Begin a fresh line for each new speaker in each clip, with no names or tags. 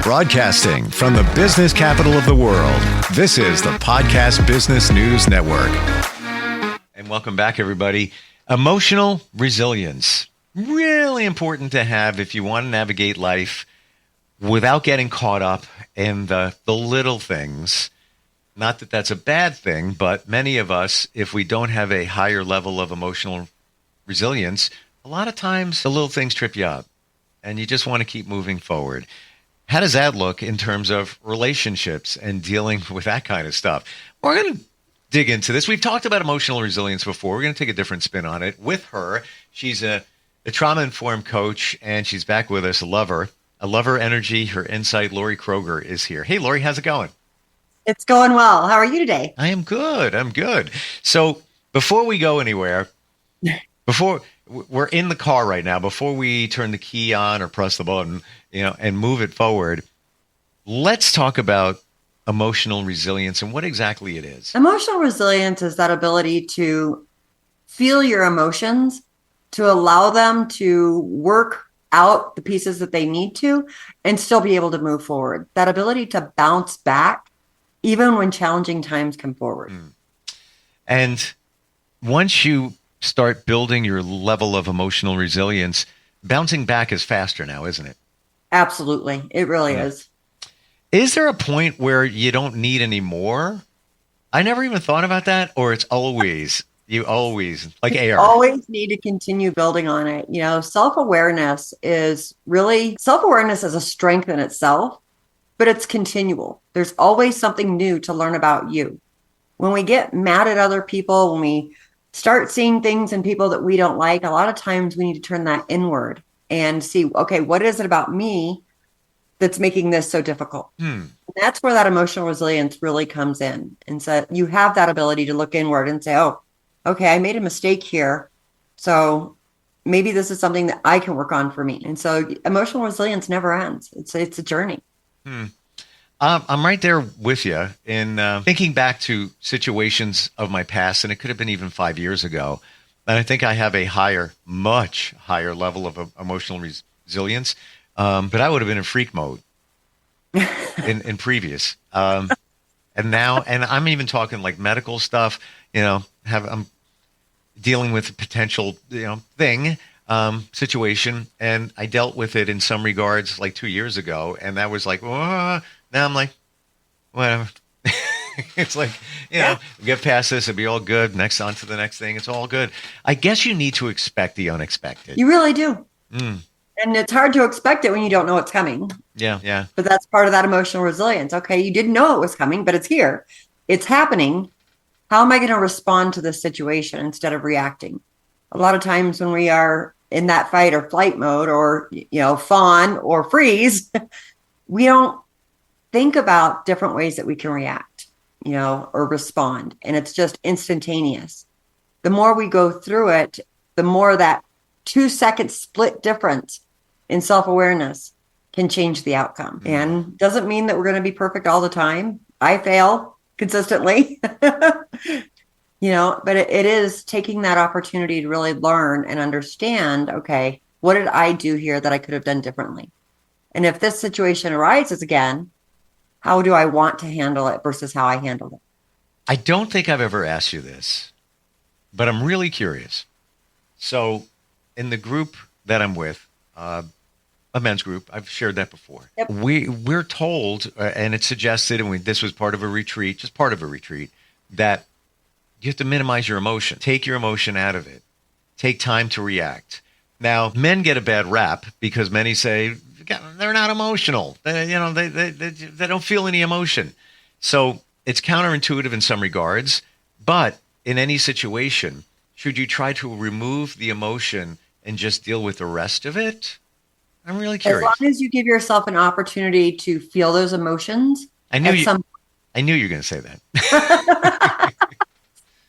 Broadcasting from the business capital of the world, this is the Podcast Business News Network. And welcome back, everybody. Emotional resilience. Really important to have if you want to navigate life without getting caught up in the little things. Not that that's a bad thing, but many of us, if we don't have a higher level of emotional resilience, a lot of times the little things trip you up and you just want to keep moving forward. How does that look in terms of relationships and dealing with that kind of stuff? We're going to dig into this. We've talked about emotional resilience before. We're going to take a different spin on it with her. She's a trauma-informed coach, and she's back with us. I love her energy, her insight. Laurie Kroeger is here. Hey, Laurie, how's it going?
It's going well. How are you today?
I am good. I'm good. So before we go anywhere, we're in the car right now, before we turn the key on or press the button, and move it forward, let's talk about emotional resilience and what exactly it is.
Emotional resilience is that ability to feel your emotions, to allow them to work out the pieces that they need to, and still be able to move forward. That ability to bounce back, even when challenging times come forward.
And once you start building your level of emotional resilience, bouncing back is faster now, isn't it?
Absolutely. It really is.
Is there a point where you don't need any more? I never even thought about that. Or it's always, like air.
You always need to continue building on it. Self-awareness is a strength in itself, but it's continual. There's always something new to learn about you. When we get mad at other people, when we start seeing things in people that we don't like, a lot of times we need to turn that inward and see, okay, what is it about me that's making this so difficult? And that's where that emotional resilience really comes in. And so you have that ability to look inward and say, oh, okay, I made a mistake here. So maybe this is something that I can work on for me. And so emotional resilience never ends. It's a journey.
I'm right there with you in thinking back to situations of my past, and it could have been even 5 years ago. And I think I have a much higher level of emotional resilience. But I would have been in freak mode in previous. And now, and I'm even talking like medical stuff, I'm dealing with a potential, situation. And I dealt with it in some regards like 2 years ago. And that was like, now I'm like, whatever. It's like, we get past this, it'll be all good. Next, on to the next thing. It's all good. I guess you need to expect the unexpected.
You really do. And it's hard to expect it when you don't know what's coming.
Yeah.
But that's part of that emotional resilience. Okay, you didn't know it was coming, but it's here. It's happening. How am I going to respond to this situation instead of reacting? A lot of times when we are in that fight or flight mode or, fawn or freeze, we don't think about different ways that we can react, or respond. And it's just instantaneous. The more we go through it, the more that 2-second split difference in self-awareness can change the outcome. And doesn't mean that we're going to be perfect all the time. I fail consistently, but it is taking that opportunity to really learn and understand, okay, what did I do here that I could have done differently? And if this situation arises again, how do I want to handle it versus how I handled it?
I don't think I've ever asked you this, but I'm really curious. So in the group that I'm with, a men's group, I've shared that before.
Yep.
We're told, and it's suggested, and this was part of a retreat, that you have to minimize your emotion. Take your emotion out of it. Take time to react. Now, men get a bad rap because many say they're not emotional. They don't feel any emotion. So it's counterintuitive in some regards, but in any situation, should you try to remove the emotion and just deal with the rest of it? I'm really curious.
As long as you give yourself an opportunity to feel those emotions.
I knew you were going to say that.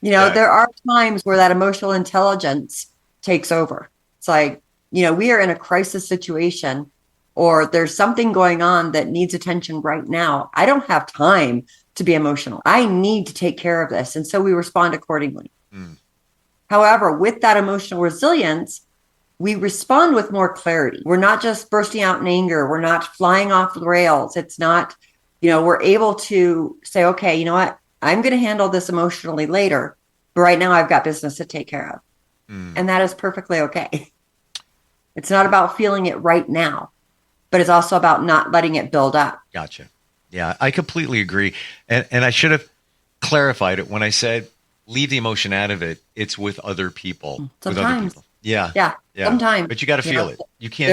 There are times where that emotional intelligence takes over. It's like, we are in a crisis situation, or there's something going on that needs attention right now. I don't have time to be emotional. I need to take care of this. And so we respond accordingly. However, with that emotional resilience, we respond with more clarity. We're not just bursting out in anger. We're not flying off the rails. It's not, we're able to say, okay, you know what? I'm going to handle this emotionally later, but right now I've got business to take care of. And that is perfectly okay. It's not about feeling it right now, but it's also about not letting it build up.
Gotcha. Yeah, I completely agree. And I should have clarified it when I said leave the emotion out of it. It's with other people.
Sometimes.
With other people. Yeah.
Sometimes.
But you got to feel it. You can't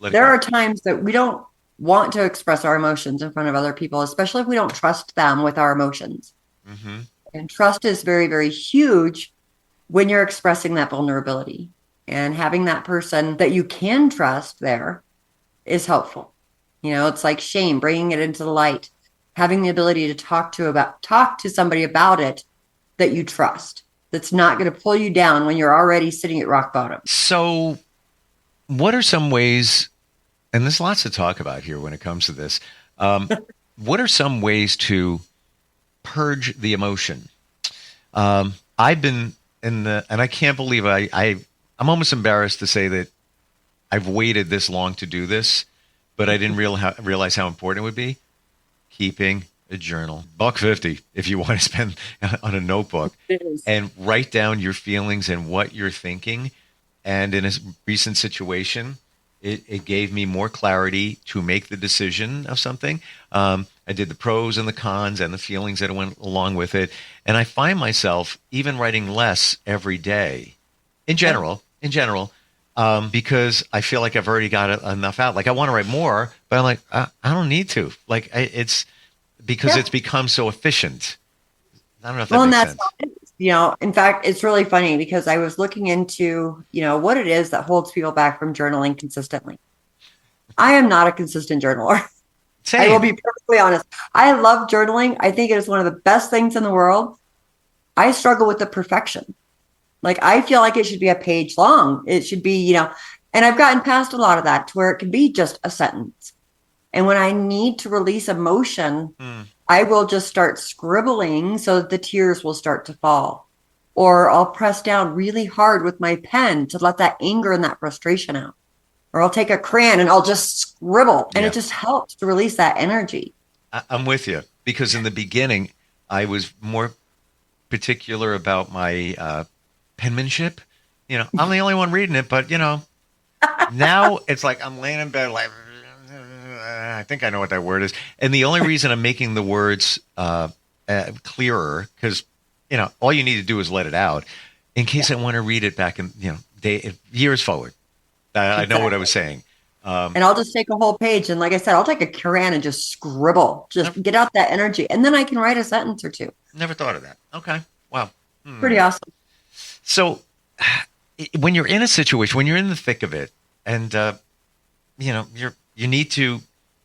There are times that we don't want to express our emotions in front of other people, especially if we don't trust them with our emotions. Mm-hmm. And trust is very, very huge when you're expressing that vulnerability. And having that person that you can trust there is helpful. It's like shame, bringing it into the light, having the ability to talk to somebody about it that you trust. That's not going to pull you down when you're already sitting at rock bottom.
So what are some ways, and there's lots to talk about here when it comes to this, what are some ways to purge the emotion? I've been and I can't believe I'm almost embarrassed to say that I've waited this long to do this, but I didn't realize how important it would be. Keeping a journal, $150 if you want to spend on a notebook, and write down your feelings and what you're thinking. And in a recent situation, it gave me more clarity to make the decision of something. I did the pros and the cons and the feelings that went along with it. And I find myself even writing less every day in general, because I feel like I've already got enough out. Like I want to write more, but I'm like, I don't need to. Like it's because it's become so efficient. I don't know if that makes sense.
In fact, it's really funny because I was looking into, what it is that holds people back from journaling consistently. I am not a consistent journaler.
Same.
I will be perfectly honest. I love journaling. I think it is one of the best things in the world. I struggle with the perfection. Like, I feel like it should be a page long. It should be, and I've gotten past a lot of that to where it can be just a sentence. And when I need to release emotion, I will just start scribbling so that the tears will start to fall. Or I'll press down really hard with my pen to let that anger and that frustration out. Or I'll take a crayon and I'll just scribble. And it just helps to release that energy.
I'm with you. Because in the beginning, I was more particular about my penmanship. I'm the only one reading it, but, now it's like I'm laying in bed like, I think I know what that word is. And the only reason I'm making the words clearer, because, all you need to do is let it out in case I want to read it back in, years forward. I know what I was saying.
And I'll just take a whole page. And like I said, I'll take a crayon and just scribble, just get out that energy. And then I can write a sentence or two.
Never thought of that. Okay. Wow.
Pretty awesome.
So when you're in a situation, when you're in the thick of it and, you need to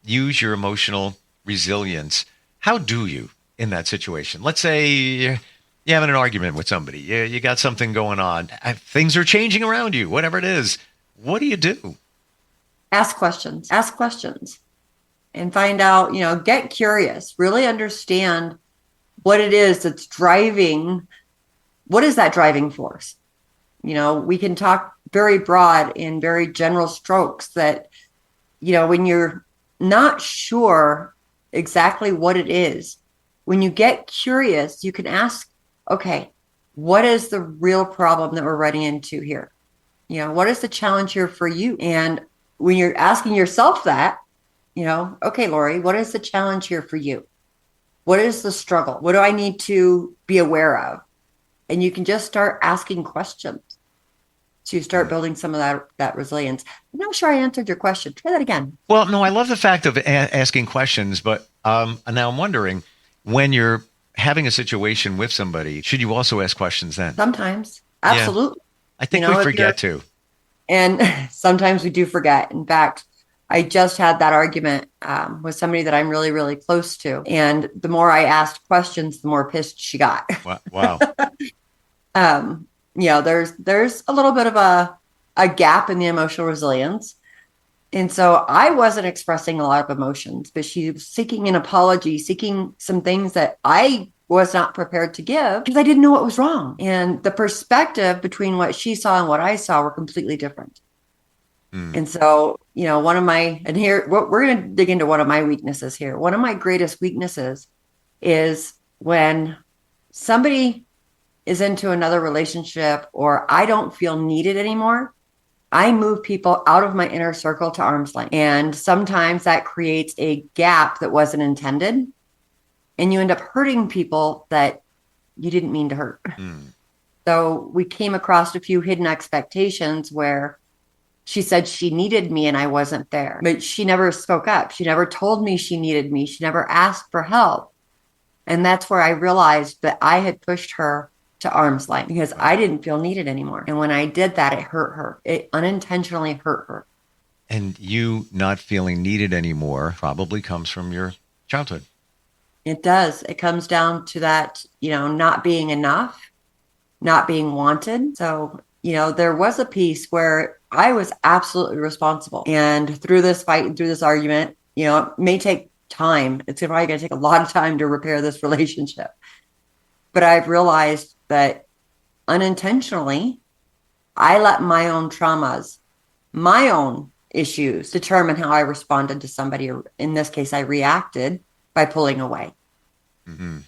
use your emotional resilience, how do you in that situation? Let's say you're having an argument with somebody. You got something going on. Things are changing around you, whatever it is. What do you do?
Ask questions and find out, get curious, really understand what it is that's driving. What is that driving force? We can talk very broad in very general strokes that, when you're not sure exactly what it is, when you get curious, you can ask, okay, what is the real problem that we're running into here? What is the challenge here for you? And when you're asking yourself that, okay, Laurie, what is the challenge here for you? What is the struggle? What do I need to be aware of? And you can just start asking questions. So you start building some of that resilience. I'm not sure I answered your question. Try that again.
Well, no, I love the fact of asking questions, but now I'm wondering, when you're having a situation with somebody, should you also ask questions then?
Sometimes. Absolutely.
Yeah. I think we forget to.
And sometimes we do forget. In fact, I just had that argument with somebody that I'm really, really close to. And the more I asked questions, the more pissed she got.
Wow.
There's a little bit of a gap in the emotional resilience. And so I wasn't expressing a lot of emotions, but she was seeking an apology, seeking some things that I was not prepared to give because I didn't know what was wrong. And the perspective between what she saw and what I saw were completely different. And so, and here, we're going to dig into one of my weaknesses here. One of my greatest weaknesses is when somebody is into another relationship or I don't feel needed anymore, I move people out of my inner circle to arm's length. And sometimes that creates a gap that wasn't intended. And you end up hurting people that you didn't mean to hurt. So we came across a few hidden expectations where she said she needed me and I wasn't there, but she never spoke up. She never told me she needed me. She never asked for help. And that's where I realized that I had pushed her to arm's length because I didn't feel needed anymore. And when I did that, it hurt her. It unintentionally hurt her.
And you not feeling needed anymore probably comes from your childhood.
It does. It comes down to that, not being enough, not being wanted. So, there was a piece where I was absolutely responsible. And through this fight and through this argument, it may take time. It's probably going to take a lot of time to repair this relationship. But I've realized that unintentionally, I let my own traumas, my own issues determine how I responded to somebody. In this case, I reacted by pulling away.
Mm-hmm.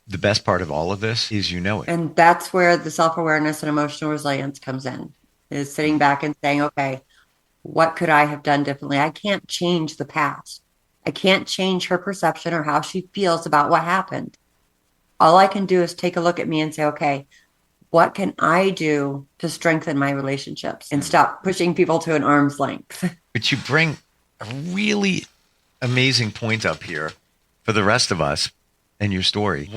The best part of all of this is it.
And that's where the self-awareness and emotional resilience comes in, is sitting back and saying, okay, what could I have done differently? I can't change the past. I can't change her perception or how she feels about what happened. All I can do is take a look at me and say, okay, what can I do to strengthen my relationships and stop pushing people to an arm's length?
But you bring a really amazing point up here for the rest of us and your story.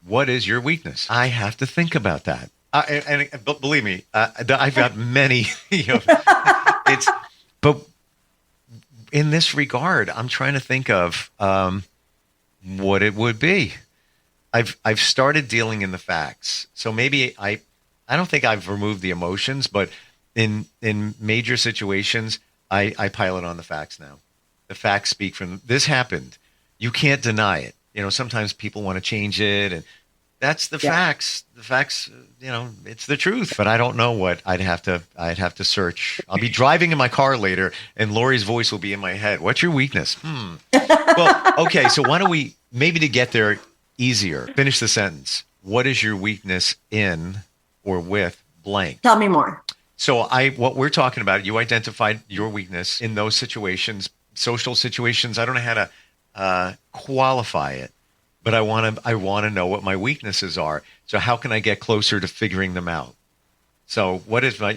What is your weakness? I have to think about that. And believe me, I've got many, but in this regard, I'm trying to think of what it would be. I've started dealing in the facts. So maybe I don't think I've removed the emotions, but in major situations, I pile it on the facts now. The facts speak for them. This happened. You can't deny it. Sometimes people want to change it, and that's the facts. The facts, it's the truth. But I don't know what I'd have to search. I'll be driving in my car later, and Laurie's voice will be in my head. What's your weakness? Well, okay. So why don't we, maybe to get there easier, finish the sentence. What is your weakness in or with blank?
Tell me more.
So what we're talking about, you identified your weakness in those situations, social situations. I don't know how to qualify it, but I want to know what my weaknesses are. So how can I get closer to figuring them out? So what is my,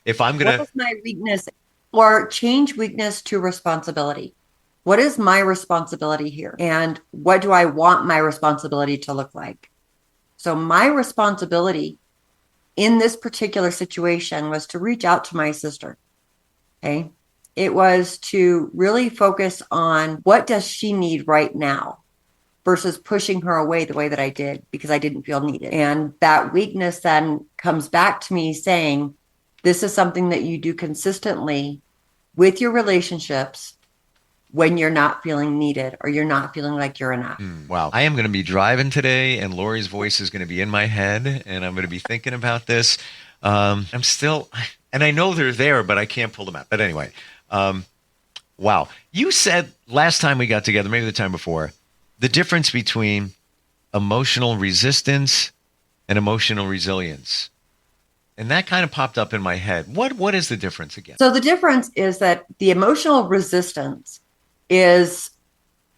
if I'm going to...
What is my weakness, or change weakness to responsibility? What is my responsibility here? And what do I want my responsibility to look like? So my responsibility in this particular situation was to reach out to my sister. Okay. It was to really focus on what does she need right now versus pushing her away the way that I did because I didn't feel needed. And that weakness then comes back to me saying, this is something that you do consistently with your relationships when you're not feeling needed or you're not feeling like you're enough.
Wow. I am going to be driving today and Laurie's voice is going to be in my head and I'm going to be thinking about this. I'm still, and I know they're there, but I can't pull them out. But anyway, wow. You said last time we got together, maybe the time before, the difference between emotional resistance and emotional resilience. And that kind of popped up in my head. What is the difference again?
So the difference is that the emotional resistance is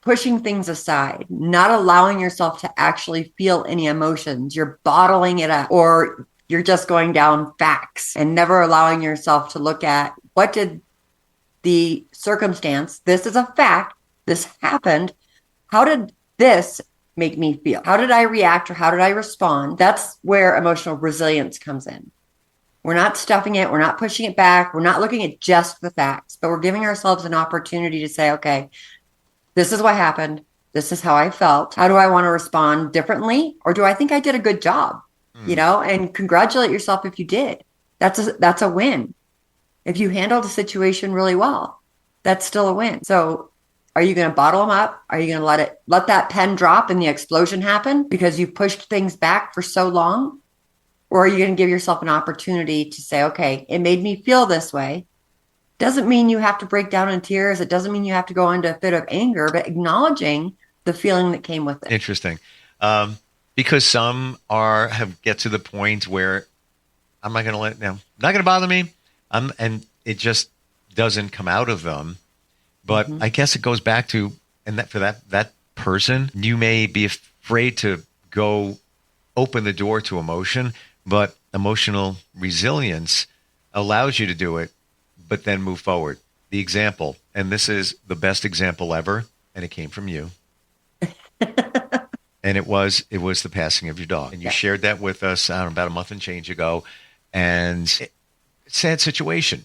pushing things aside, not allowing yourself to actually feel any emotions. You're bottling it up, or you're just going down facts and never allowing yourself to look at what did the circumstance, this is a fact, this happened. How did this make me feel? How did I react or how did I respond? That's where emotional resilience comes in. We're not stuffing it. We're not pushing it back. We're not looking at just the facts, but we're giving ourselves an opportunity to say, okay, this is what happened. This is how I felt. How do I want to respond differently? Or do I think I did a good job? And congratulate yourself if you did. That's a win. If you handled the situation really well, that's still a win. So are you going to bottle them up? Are you going to let that pen drop and the explosion happen because you pushed things back for so long? Or are you going to give yourself an opportunity to say, okay, it made me feel this way. Doesn't mean you have to break down in tears. It doesn't mean you have to go into a fit of anger, but acknowledging the feeling that came with it.
Interesting. Because some get to the point where I'm not going to let them, not going to bother me. And it just doesn't come out of them. But I guess it goes back to, and that for that person, you may be afraid to go open the door to emotion, but emotional resilience allows you to do it, but then move forward. The example, and this is the best example ever, and it came from you. And it was the passing of your dog. And you shared that with us about a month and change ago. And sad situation.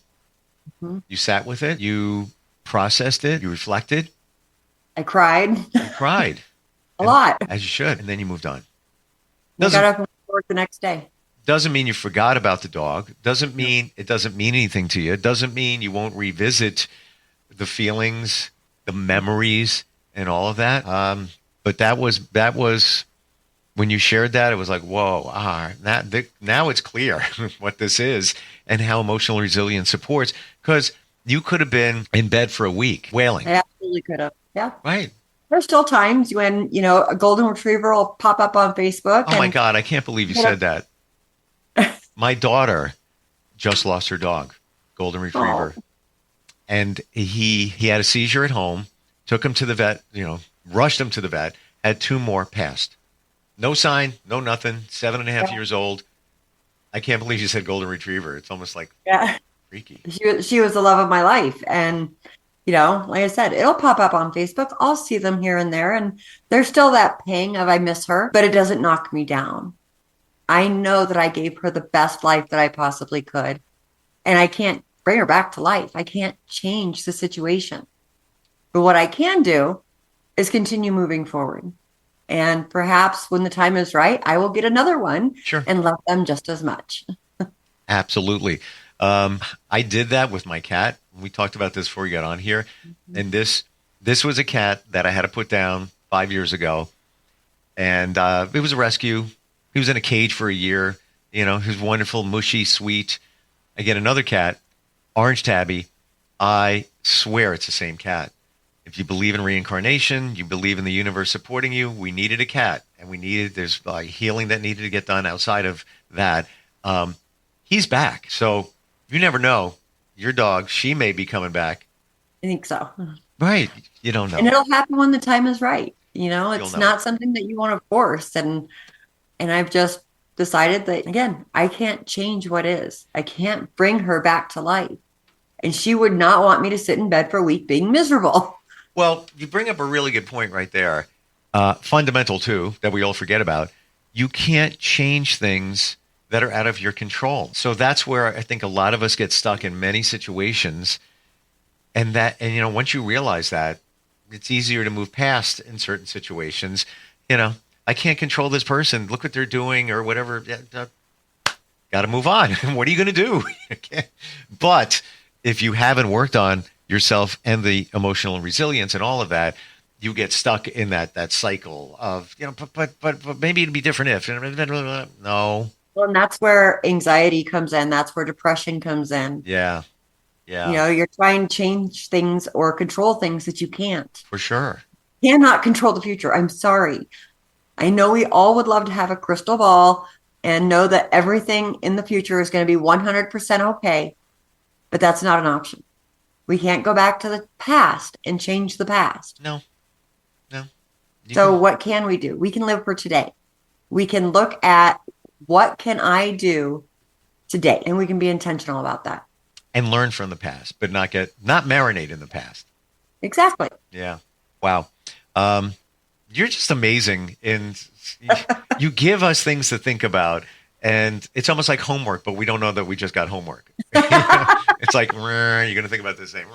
Mm-hmm. You sat with it, you processed it, you reflected.
I cried.
You cried.
A lot.
As you should. And then you moved on.
I got up and went to work the next day.
Doesn't mean you forgot about the dog. Doesn't mean it doesn't mean anything to you. It doesn't mean you won't revisit the feelings, the memories, and all of that. But that was when you shared that, it was like, whoa, now it's clear what this is and how emotional resilience supports. Because you could have been in bed for a week wailing.
I absolutely could have. Yeah.
Right.
There's still times when, a golden retriever will pop up on Facebook.
Oh, my God. I can't believe you said that. My daughter just lost her dog, golden retriever. Oh. And he had a seizure at home, took him to the vet, rushed him to the vet, had 2 more passed. No sign, no nothing, 7.5 years old. I can't believe you said golden retriever. It's almost like freaky.
She was the love of my life. And, like I said, it'll pop up on Facebook. I'll see them here and there. And there's still that pang of I miss her, but it doesn't knock me down. I know that I gave her the best life that I possibly could. And I can't bring her back to life. I can't change the situation. But what I can do is continue moving forward. And perhaps when the time is right, I will get another one and love them just as much.
Absolutely. I did that with my cat. We talked about this before we got on here. Mm-hmm. And this was a cat that I had to put down 5 years ago. And it was a rescue. He was in a cage for a year. He was wonderful, mushy, sweet. I get another cat, orange tabby. I swear it's the same cat. If you believe in reincarnation, you believe in the universe supporting you, we needed a cat. And there's healing that needed to get done outside of that. He's back. So you never know. Your dog, she may be coming back.
I think so.
Right. You don't know.
And it'll happen when the time is right. It's not something that you want to force. And I've just decided that, again, I can't change what is. I can't bring her back to life. And she would not want me to sit in bed for a week being miserable.
Well, you bring up a really good point right there. Fundamental, too, that we all forget about. You can't change things that are out of your control. So that's where I think a lot of us get stuck in many situations. And once you realize that, it's easier to move past in certain situations. I can't control this person. Look what they're doing or whatever. Got to move on. What are you going to do? But if you haven't worked on yourself and the emotional resilience and all of that, you get stuck in that cycle of, but maybe it'd be different if. No.
Well, and that's where anxiety comes in. That's where depression comes in.
Yeah. Yeah.
You're trying to change things or control things that you can't.
For sure.
Cannot control the future. I'm sorry. I know we all would love to have a crystal ball and know that everything in the future is going to be 100% okay, but that's not an option. We can't go back to the past and change the past.
No.
What can we do? We can live for today. We can look at what can I do today, and we can be intentional about that.
And learn from the past, but not marinate in the past.
Exactly.
Yeah. Wow. You're just amazing. You give us things to think about, and it's almost like homework, but we don't know that we just got homework. It's like, you're going to think about this thing.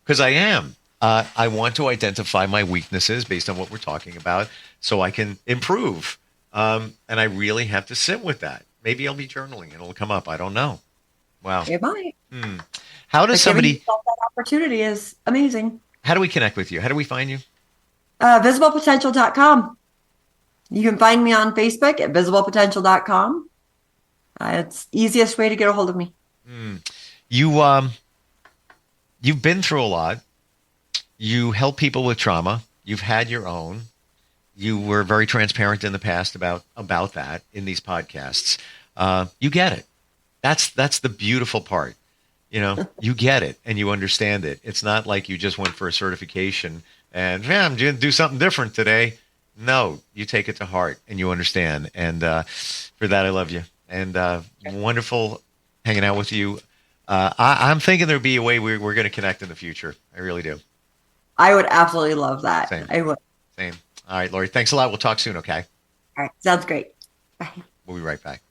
Because I am. I want to identify my weaknesses based on what we're talking about so I can improve. And I really have to sit with that. Maybe I'll be journaling and it'll come up. I don't know. Wow.
It might.
How does somebody...
That opportunity is amazing.
How do we connect with you? How do we find you?
Visiblepotential.com. You can find me on Facebook at visiblepotential.com. It's the easiest way to get a hold of me.
You you've been through a lot. You help people with trauma. You've had your own. You were very transparent in the past about that in these podcasts. You get it. That's the beautiful part. You get it and you understand it. It's not like you just went for a certification and I'm going to do something different today. No, you take it to heart and you understand. And for that, I love you. And wonderful hanging out with you. I'm thinking there'll be a way we're going to connect in the future. I really do.
I would absolutely love that.
Same.
I would.
Same. All right, Laurie, thanks a lot. We'll talk soon, okay?
All right. Sounds great. Bye.
We'll be right back.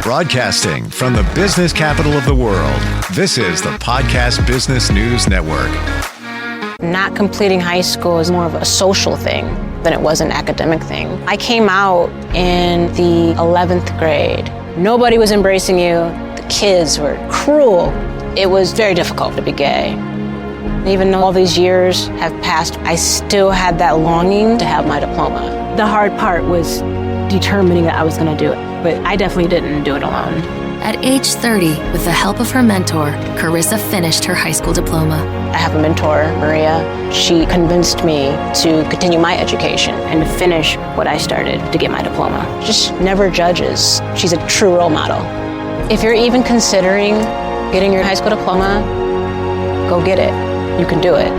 Broadcasting from the business capital of the world, this is the Podcast Business News Network.
Not completing high school is more of a social thing than it was an academic thing. I came out in the 11th grade. Nobody was embracing you. The kids were cruel. It was very difficult to be gay. Even though all these years have passed, I still had that longing to have my diploma.
The hard part was determining that I was going to do it, but I definitely didn't do it alone.
At age 30, with the help of her mentor, Carissa finished her high school diploma.
I have a mentor, Maria. She convinced me to continue my education
And to finish what I started to get my diploma.
just never judges. She's a true role model. If you're even considering getting your high school diploma, go get it. You can do it.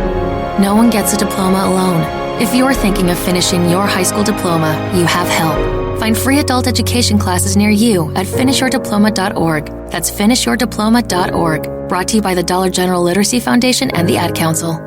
No one gets a diploma alone. If you're thinking of finishing your high school diploma, you have help. Find free adult education classes near you at finishyourdiploma.org. That's finishyourdiploma.org. Brought to you by the Dollar General Literacy Foundation and the Ad Council.